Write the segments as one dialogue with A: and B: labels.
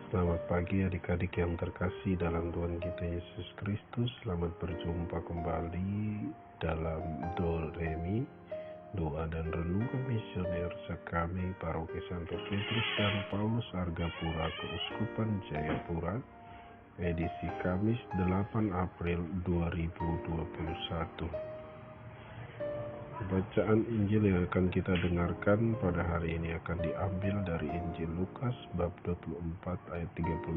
A: Selamat pagi adik-adik yang terkasih dalam Tuhan kita Yesus Kristus. Selamat berjumpa kembali dalam Doremi, doa dan renungan misioner sekami Paroki Santo Petrus dan Paulus Argapura, Keuskupan Jayapura, edisi Kamis 8 April 2021. Bacaan Injil yang akan kita dengarkan pada hari ini akan diambil dari Injil Lukas bab 24 ayat 35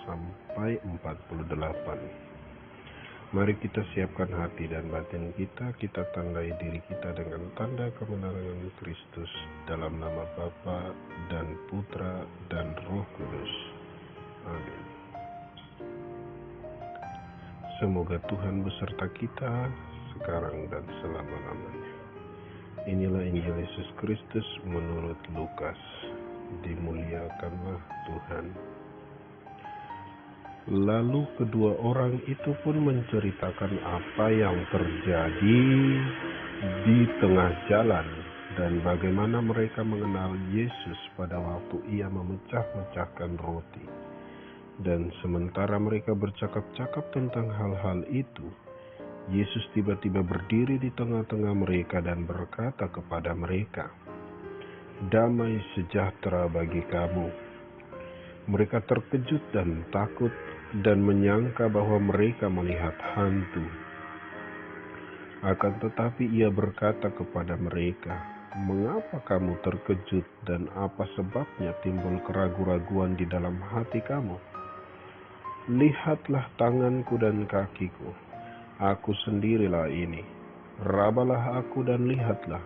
A: sampai 48. Mari kita siapkan hati dan batin kita tandai diri kita dengan tanda kemenangan Kristus dalam nama Bapa dan Putra dan Roh Kudus. Amin. Semoga Tuhan beserta kita sekarang dan selama-lamanya. Inilah Injil Yesus Kristus menurut Lukas. Dimuliakanlah Tuhan. Lalu kedua orang itu pun menceritakan apa yang terjadi di tengah jalan dan bagaimana mereka mengenal Yesus pada waktu ia memecah-mecahkan roti. Dan sementara mereka bercakap-cakap tentang hal-hal itu, Yesus tiba-tiba berdiri di tengah-tengah mereka dan berkata kepada mereka, "Damai sejahtera bagi kamu." Mereka terkejut dan takut dan menyangka bahwa mereka melihat hantu. Akan tetapi ia berkata kepada mereka, "Mengapa kamu terkejut dan apa sebabnya timbul keraguan-raguan di dalam hati kamu? Lihatlah tanganku dan kakiku. Aku sendirilah ini. Rabalah aku dan lihatlah,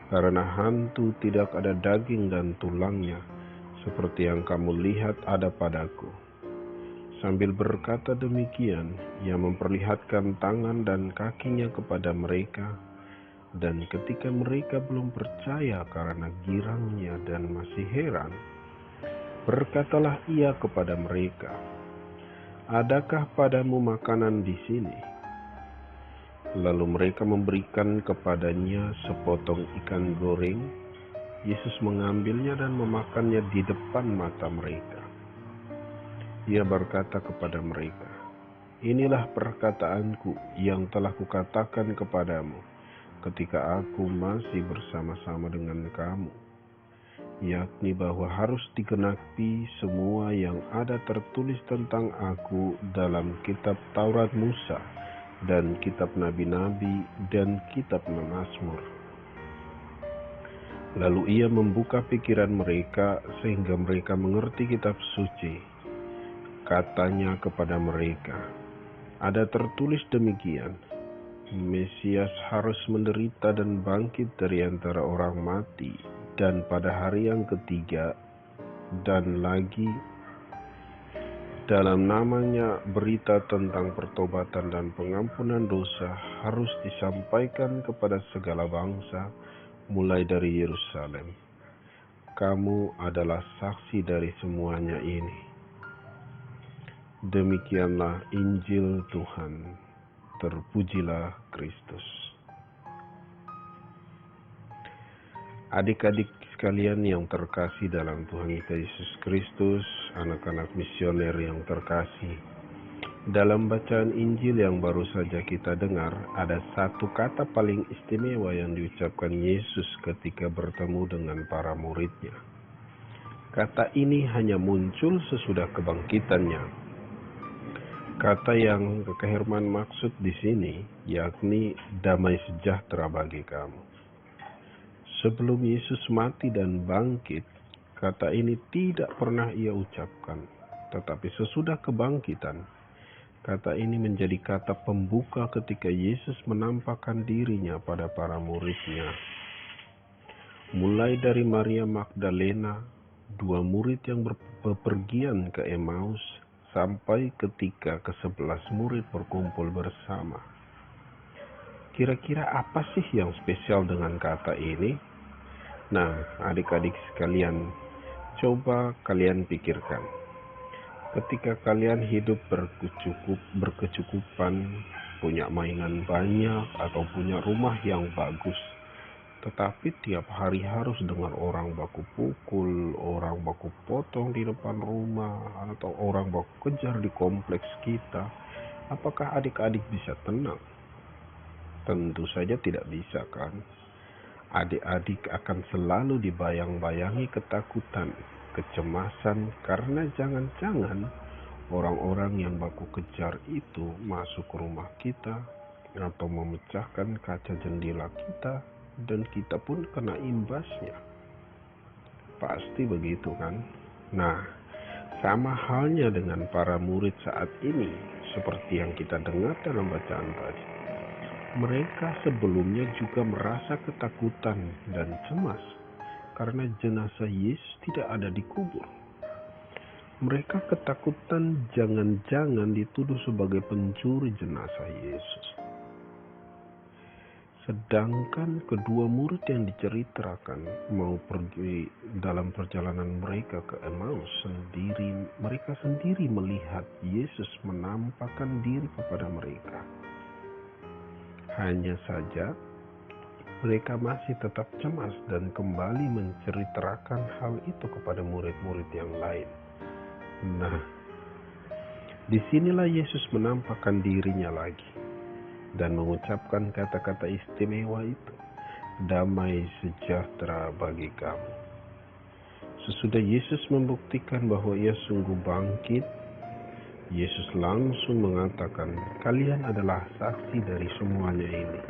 A: karena hantu tidak ada daging dan tulangnya, seperti yang kamu lihat ada padaku." Sambil berkata demikian, ia memperlihatkan tangan dan kakinya kepada mereka, dan ketika mereka belum percaya karena girangnya dan masih heran, berkatalah ia kepada mereka, "Adakah padamu makanan di sini?" Lalu mereka memberikan kepadanya sepotong ikan goreng. Yesus mengambilnya dan memakannya di depan mata mereka. Ia berkata kepada mereka, "Inilah perkataanku yang telah kukatakan kepadamu ketika aku masih bersama-sama dengan kamu, yakni bahwa harus digenapi semua yang ada tertulis tentang aku dalam kitab Taurat Musa dan kitab nabi-nabi dan kitab Mazmur." Lalu ia membuka pikiran mereka sehingga mereka mengerti kitab suci. Katanya kepada mereka, "Ada tertulis demikian, Mesias harus menderita dan bangkit dari antara orang mati, dan pada hari yang ketiga, dan lagi dalam namanya berita tentang pertobatan dan pengampunan dosa harus disampaikan kepada segala bangsa, mulai dari Yerusalem. Kamu adalah saksi dari semuanya ini." Demikianlah Injil Tuhan. Terpujilah Kristus. Adik-adik sekalian yang terkasih dalam Tuhan kita Yesus Kristus, anak-anak misioner yang terkasih, dalam bacaan Injil yang baru saja kita dengar, ada satu kata paling istimewa yang diucapkan Yesus ketika bertemu dengan para muridnya. Kata ini hanya muncul sesudah kebangkitannya. Kata yang Kakak Herman maksud di sini, yakni damai sejahtera bagi kamu. Sebelum Yesus mati dan bangkit, kata ini tidak pernah ia ucapkan. Tetapi sesudah kebangkitan, kata ini menjadi kata pembuka ketika Yesus menampakkan dirinya pada para muridnya. Mulai dari Maria Magdalena, dua murid yang bepergian ke Emmaus, sampai ketika ke-11 murid berkumpul bersama. Kira-kira apa sih yang spesial dengan kata ini? Nah, adik-adik sekalian, coba kalian pikirkan. Ketika kalian hidup berkecukupan, punya mainan banyak, atau punya rumah yang bagus, Tetapi tiap hari harus dengar orang baku pukul, orang baku potong di depan rumah, atau orang baku kejar di kompleks kita, apakah adik-adik bisa tenang? Tentu saja tidak bisa, kan? Adik-adik akan selalu dibayang-bayangi ketakutan, kecemasan, karena jangan-jangan orang-orang yang baku kejar itu masuk ke rumah kita atau memecahkan kaca jendela kita, dan kita pun kena imbasnya. Pasti begitu, kan? Nah, sama halnya dengan para murid saat ini, seperti yang kita dengar dalam bacaan tadi. Mereka sebelumnya juga merasa ketakutan dan cemas karena jenazah Yesus tidak ada di kubur. Mereka ketakutan jangan-jangan dituduh sebagai pencuri jenazah Yesus. Sedangkan kedua murid yang diceritakan mau pergi dalam perjalanan mereka ke Emmaus mereka sendiri melihat Yesus menampakkan diri kepada mereka. Hanya saja mereka masih tetap cemas dan kembali menceritakan hal itu kepada murid-murid yang lain. Nah, disinilah Yesus menampakkan dirinya lagi dan mengucapkan kata-kata istimewa itu, "Damai sejahtera bagi kamu." Sesudah Yesus membuktikan bahwa ia sungguh bangkit, Yesus langsung mengatakan, "Kalian adalah saksi dari semuanya ini."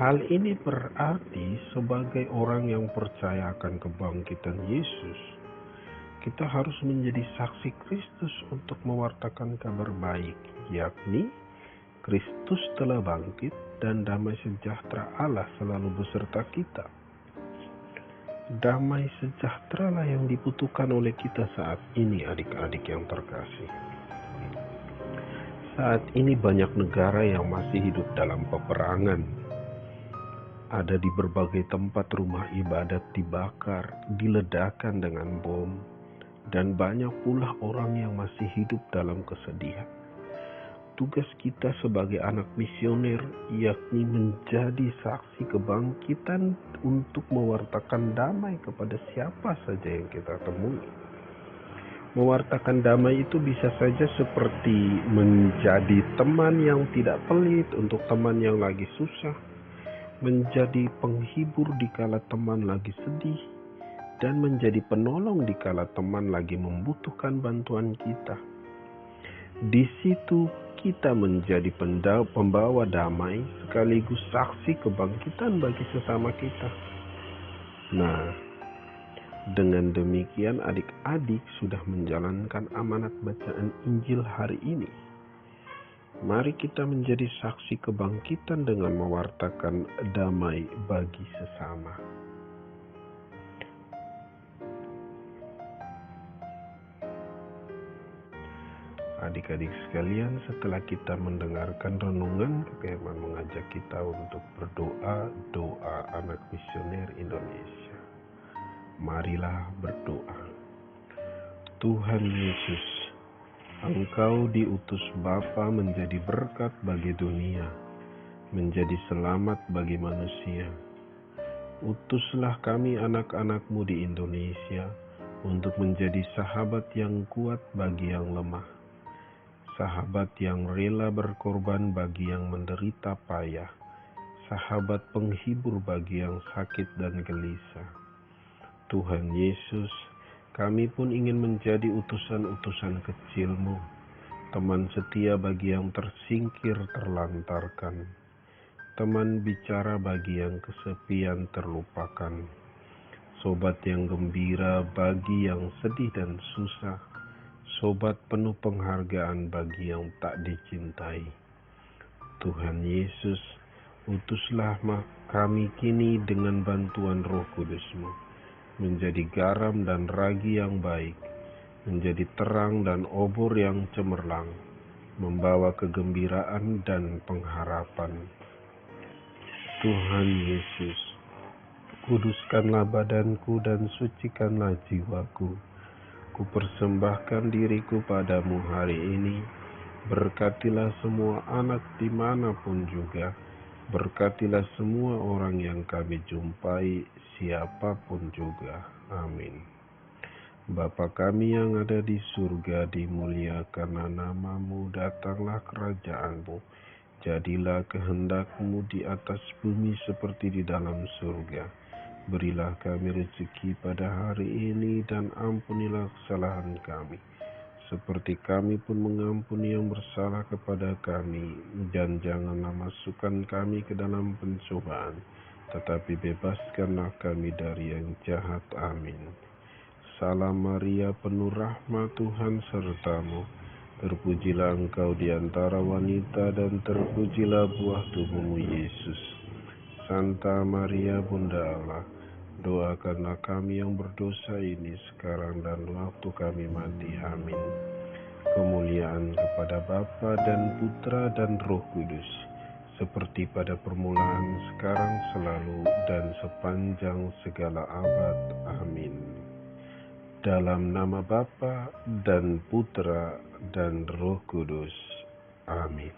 A: Hal ini berarti sebagai orang yang percaya akan kebangkitan Yesus, kita harus menjadi saksi Kristus untuk mewartakan kabar baik, yakni Kristus telah bangkit dan damai sejahtera Allah selalu beserta kita. Damai sejahtera lah yang dibutuhkan oleh kita saat ini, adik-adik yang terkasih. Saat ini banyak negara yang masih hidup dalam peperangan. Ada di berbagai tempat rumah ibadat dibakar, diledakkan dengan bom, dan banyak pula orang yang masih hidup dalam kesedihan. Tugas kita sebagai anak misioner yakni menjadi saksi kebangkitan untuk mewartakan damai kepada siapa saja yang kita temui. Mewartakan damai itu bisa saja seperti menjadi teman yang tidak pelit untuk teman yang lagi susah, menjadi penghibur dikala teman lagi sedih, dan menjadi penolong dikala teman lagi membutuhkan bantuan kita. Di situ kita menjadi pembawa damai sekaligus saksi kebangkitan bagi sesama kita. Nah, dengan demikian adik-adik sudah menjalankan amanat bacaan Injil hari ini. Mari kita menjadi saksi kebangkitan dengan mewartakan damai bagi sesama. Adik-adik sekalian, setelah kita mendengarkan renungan, Firman mengajak kita untuk berdoa, doa anak misioner Indonesia. Marilah berdoa. Tuhan Yesus, Engkau diutus Bapa menjadi berkat bagi dunia, menjadi selamat bagi manusia. Utuslah kami anak-anak-Mu di Indonesia untuk menjadi sahabat yang kuat bagi yang lemah, sahabat yang rela berkorban bagi yang menderita payah, sahabat penghibur bagi yang sakit dan gelisah. Tuhan Yesus, kami pun ingin menjadi utusan-utusan kecil-Mu, teman setia bagi yang tersingkir terlantarkan, teman bicara bagi yang kesepian terlupakan, sobat yang gembira bagi yang sedih dan susah, sobat penuh penghargaan bagi yang tak dicintai. Tuhan Yesus, utuslah kami kini dengan bantuan Roh Kudus-Mu, menjadi garam dan ragi yang baik, menjadi terang dan obor yang cemerlang, membawa kegembiraan dan pengharapan. Tuhan Yesus, kuduskanlah badanku dan sucikanlah jiwaku. Kupersembahkan diriku padamu hari ini. Berkatilah semua anak dimanapun juga, Berkatilah semua orang yang kami jumpai, siapapun juga. Amin. Bapa kami yang ada di surga, dimuliakanlah nama-Mu, datanglah kerajaan-Mu. Jadilah kehendak-Mu di atas bumi seperti di dalam surga. Berilah kami rezeki pada hari ini, dan ampunilah kesalahan kami, seperti kami pun mengampuni yang bersalah kepada kami. Dan janganlah masukkan kami ke dalam pencobaan, tetapi bebaskanlah kami dari yang jahat. Amin. Salam Maria, penuh rahmat, Tuhan sertamu. Terpujilah engkau di antara wanita, dan terpujilah buah tubuhmu, Yesus. Santa Maria, Bunda Allah, doakanlah kami yang berdosa ini sekarang dan waktu kami mati. Amin. Kemuliaan kepada Bapa dan Putra dan Roh Kudus, seperti pada permulaan, sekarang, selalu, dan sepanjang segala abad. Amin. Dalam nama Bapa dan Putra dan Roh Kudus. Amin.